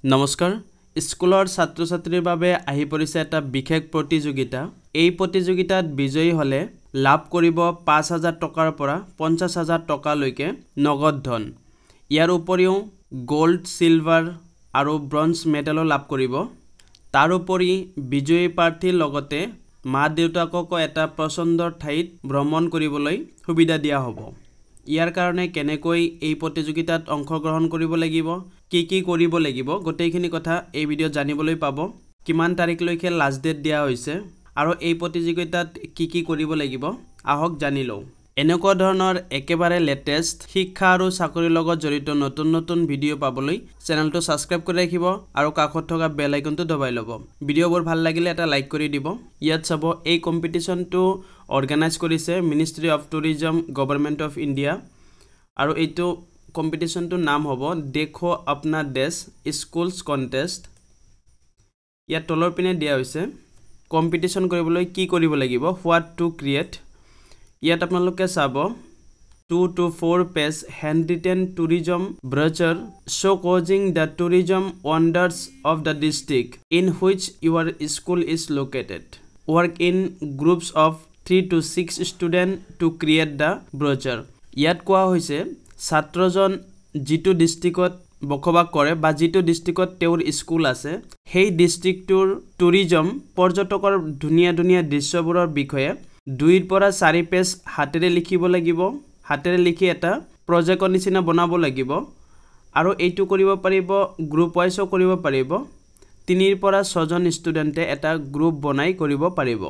নমস্কাৰ স্কুলৰ ছাত্ৰ ছাত্ৰীৰ বাবে আহি পৰিছে এটা বিশেষ প্ৰতিযোগিতা এই প্ৰতিযোগিতাত বিজয়ী হলে লাভ কৰিব 5000 টকাৰ পৰা 50000 টকা লৈকে নগদ ধন ইয়াৰ উপৰিও গোল্ড সিলভাৰ আৰু ব্ৰঞ্জ মেডেলো লাভ কৰিব তাৰ উপৰি বিজয়ী প্ৰাৰ্থীৰ লগতে মা দেউতাকক এটা পছন্দৰ ঠাইত ভ্ৰমণ কৰিবলৈ সুবিধা দিয়া হ'ব ইয়াৰ কাৰণে কেনেকৈ এই প্ৰতিযোগিতাত অংশগ্ৰহণ কৰিব লাগিব কি কৰিব লাগিব গোটেইখিনি কথা এই ভিডিঅ' জানিবলৈ পাব কিমান তাৰিখলৈকে লাষ্ট ডেট দিয়া হৈছে আৰু এই প্ৰতিযোগিতাত কি কৰিব লাগিব আহক জানি লওঁ এনেকুৱা ধৰণৰ একেবাৰে লেটেষ্ট শিক্ষা আৰু চাকৰিৰ লগত জড়িত নতুন ভিডিঅ' পাবলৈ চেনেলটো সাবস্ক্ৰাইব কৰি ৰাখিব আৰু কাষত থকা বেল আইকনটো দবাই ল'ব ভিডিঅ'বোৰ ভাল লাগিলে এটা লাইক কৰি দিব ইয়াত চাব এই কম্পিটিশনটো অৰ্গানাইজ কৰিছে ministry of tourism government of India আৰু এইটো কম্পিটিশনটো নাম হ'ব দেখো अपना देश স্কুলছ কন্টেষ্ট ইয়াত তলৰ পিনে দিয়া হৈছে কম্পিটিশন কৰিবলৈ কি কৰিব লাগিব হোৱাট টু ক্ৰিয়েট ইয়াত আপোনালোকে চাব 2 to 4 page handwritten tourism brochure showcasing the tourism wonders of the district in which your school is located work in groups of 3 to 6 students to create the brochure ইয়াত কোৱা হৈছে ছাত্ৰজন জিটো ডিস্ট্ৰিক্টত বখবাস কৰে বা জিটো ডিস্ট্ৰিক্টত তেওঁৰ স্কুল আছে সেই ডিস্ট্ৰিক্টৰ টুৰিজম পৰ্যটকৰ ধুনিয়া দৃশ্যবোৰৰ বিষয়ে 2 পৰা 4 পেজ হাতেৰে লিখিব লাগিব হাতেৰে লিখি এটা প্ৰজেক্টৰ নিচিনা বনাব লাগিব আৰু এইটো কৰিব পাৰিব গ্ৰুপ ওয়াইজও কৰিব পাৰিব 3 পৰা 6 জন ষ্টুডেন্টে এটা গ্ৰুপ বনাই কৰিব পাৰিব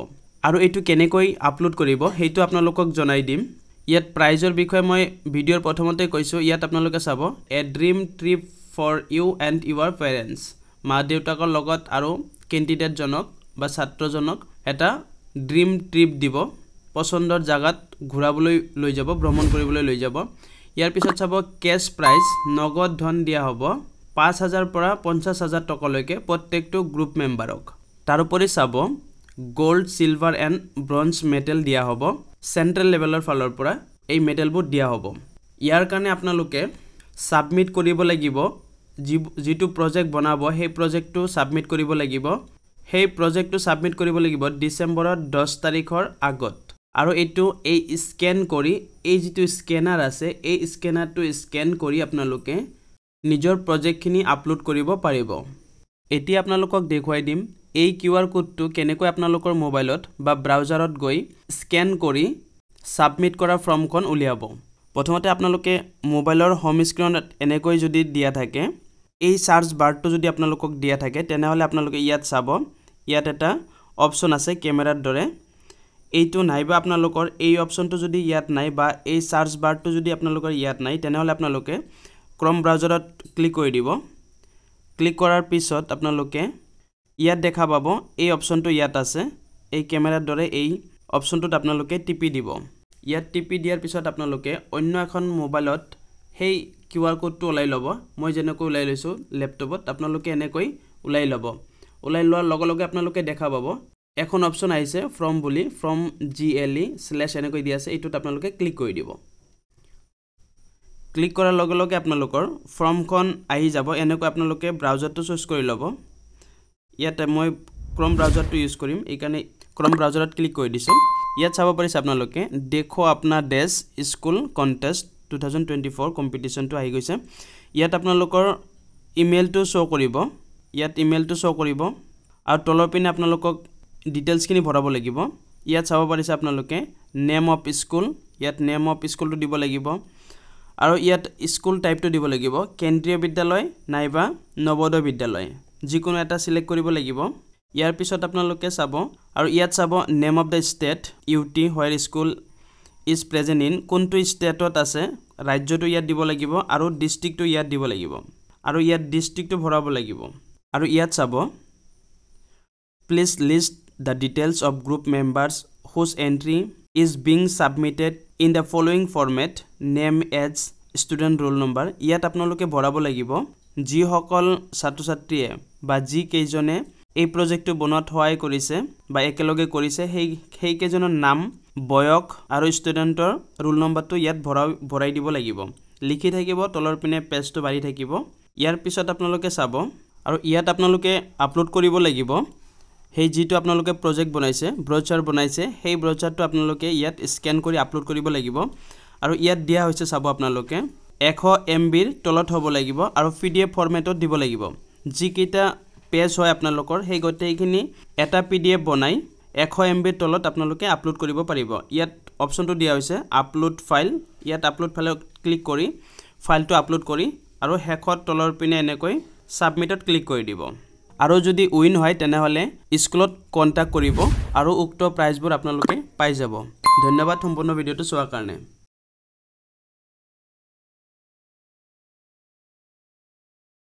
আৰু এইটো কেনেকৈ আপলোড কৰিব হেইটো আপোনালোকক জনাই দিম ইয়াত প্ৰাইজৰ বিষয়ে মই ভিডিঅ'ৰ প্ৰথমতে কৈছো ইয়াত আপোনালোকে চাব a dream trip for you and your parents মা দেউতাকৰ লগত আৰু কেণ্ডিডেট জনক বা ছাত্ৰজনক এটা ড্ৰিম ট্ৰিপ দিব পছন্দৰ জাগাত ঘুৰাবলৈ লৈ যাব ভ্ৰমণ কৰিবলৈ লৈ যাব ইয়াৰ পিছত চাব কেশ প্ৰাইজ নগদ ধন দিয়া হ'ব 5000 পৰা 50000 টকা লৈকে প্ৰত্যেকটো গ্ৰুপ মেম্বাৰক তাৰ উপৰি চাব gold silver and bronze medal দিয়া হ'ব সেন্ট্ৰেল লেভেলৰ ফালৰ পৰা এই মেডেলবোৰ দিয়া হ'ব ইয়াৰ কাৰণে আপোনালোকে সাবমিট কৰিব লাগিব যেটো প্ৰজেক্ট বনাব সেই প্ৰজেক্টটো সাবমিট কৰিব লাগিব সেই প্ৰজেক্টটো সাবমিট কৰিব লাগিব ডিসেম্বৰৰ 10 তাৰিখৰ আগত আৰু এইটো এই স্ক্যান কৰি এই যেটো স্ক্যানাৰ আছে এই স্ক্যানাৰটো স্ক্যান কৰি আপোনালোকে নিজৰ প্ৰজেক্টখিনি আপলোড কৰিব পাৰিব এতিয়া আপোনালোকক দেখুৱাই দিম এই কিউআৰ কোডটো কেনেকৈ আপোনালোকৰ মোবাইলত বা ব্ৰাউজাৰত গৈ স্ক্যান কৰি সাবমিট কৰা ফৰ্মখন উলিয়াব প্ৰথমতে আপোনালোকে মোবাইলৰ হোম স্ক্ৰিনত এনেকৈ যদি দিয়া থাকে এই সাৰ্চ বাৰটো যদি আপোনালোকক দিয়া থাকে তেনেহলে আপোনালোকে ইয়াত চাব ইয়াত এটা অপচন আছে ক্যামেৰাৰ দৰে এইটো নাইবা আপোনালোকৰ এই অপচনটো যদি ইয়াত নাই বা এই সাৰ্চ বাৰটো যদি আপোনালোকৰ ইয়াত নাই তেনেহলে আপোনালোকে ক্ৰম ব্ৰাউজাৰত ক্লিক কৰি দিব ক্লিক কৰাৰ পিছত আপোনালোকে ইয়াত দেখা পাব এই অপচনটো ইয়াত আছে এই ক্যামেৰাৰ দৰে এই অপচনটোত আপোনালোকে টিপি দিব ইয়াত টিপি দিয়াৰ পিছত আপোনালোকে অন্য এখন মোবাইলত সেই কিউআৰ কোডটো ওলাই ল'ব মই যেনেকৈ ওলাই লৈছো ল্যাপটপত আপোনালোকে এনেকৈ ওলাই ল'ব ওলাই লোৱাৰ লগে আপোনালোকে দেখা পাব এখন অপচন আহিছে ফ্ৰম বুলি ফ্ৰম GLE/ এনেকৈ দিয়া আছে এইটোত আপোনালোকে ক্লিক কৰি দিব ক্লিক কৰাৰ লগে আপোনালোকৰ ফৰ্মখন আহি যাব এনেকৈ আপোনালোকে ব্ৰাউজাৰটো চুজ কৰি ল'ব ইয়াতে মই ক্ৰম ব্ৰাউজাৰটো ইউজ কৰিম এই কাৰণে ক্ৰম ব্ৰাউজাৰত ক্লিক কৰি দিছো ইয়াত চাব পাৰিছে আপোনালোকে দেখো अपना देश স্কুল কন্টেষ্ট 2024 কম্পিটিশনটো আহি গৈছে ইয়াত আপোনালোকৰ ইমেইলটো শো কৰিব ইয়াত ইমেইলটো শো কৰিব আৰু তলৰ পিনে আপোনালোকক ডিটেইলছখিনি ভৰাব লাগিব ইয়াত চাব পাৰিছে আপোনালোকে নেম অফ স্কুল ইয়াত নেম অফ স্কুলটো দিব লাগিব আৰু ইয়াত স্কুল টাইপটো দিব লাগিব কেন্দ্ৰীয় বিদ্যালয় নাইবা নৱোদয় বিদ্যালয় যিকোনো এটা সিলেক্ট কৰিব লাগিব ইয়াৰ পিছত আপোনালোকে চাব আৰু ইয়াত sub name of the state UT where school is present in কোনটো ষ্টেটত আছে ৰাজ্যটো ইয়াত দিব লাগিব আৰু ডিস্ট্ৰিক্টটো ইয়াত দিব লাগিব আৰু ইয়াত ডিস্ট্ৰিক্টটো ভৰাব লাগিব আৰু ইয়াত চাব please list the details of group members whose entry is being submitted in the following format name age student roll number ইয়াত আপোনালোকে ভৰাব লাগিব যি সকল ছাত্ৰ ছাত্ৰীয়ে বা যি কেইজনে এই প্ৰজেক্টটো বনোৱাত সহায় কৰিছে বা একেলগে কৰিছে সেই কেইজনৰ নাম বয়স আৰু ষ্টুডেন্টৰ ৰোল নম্বৰটো ইয়াত ভৰাই দিব লাগিব লিখি থাকিব তলৰ পিনে পেজটো বাঢ়ি থাকিব ইয়াৰ পিছত আপোনালোকে চাব আৰু ইয়াত আপোনালোকে আপলোড কৰিব লাগিব সেই যেটো আপোনালোকে প্ৰজেক্ট বনাইছে ব্ৰচাৰ বনাইছে সেই ব্ৰচাৰটো আপোনালোকে ইয়াত স্ক্যান কৰি আপলোড কৰিব লাগিব আৰু ইয়াত দিয়া হৈছে চাব আপোনালোকে 100 MB ৰ তলত হ'ব লাগিব আৰু PDF ফৰমেটত দিব লাগিব যিকিটা পেজ হয় আপোনালোকৰ সেই গটেইখিনি এটা PDF বনাই 100 MB ৰ তলত আপোনালোকে আপলোড কৰিব পাৰিব ইয়াত অপচনটো দিয়া হৈছে আপলোড ফাইল ইয়াত আপলোড ফাইলত ক্লিক কৰি ফাইলটো আপলোড কৰি আৰু হেকত তলৰ পিনে এনেকৈ সাবমিটত ক্লিক কৰি দিব আৰু যদি উইন হয় তেনেহলে স্কুলত কন্টাক্ট কৰিব আৰু উক্ত প্ৰাইজবোৰ আপোনালোকে পাই যাব ধন্যবাদ সম্পূৰ্ণ ভিডিওটো চোৱাৰ কাৰণে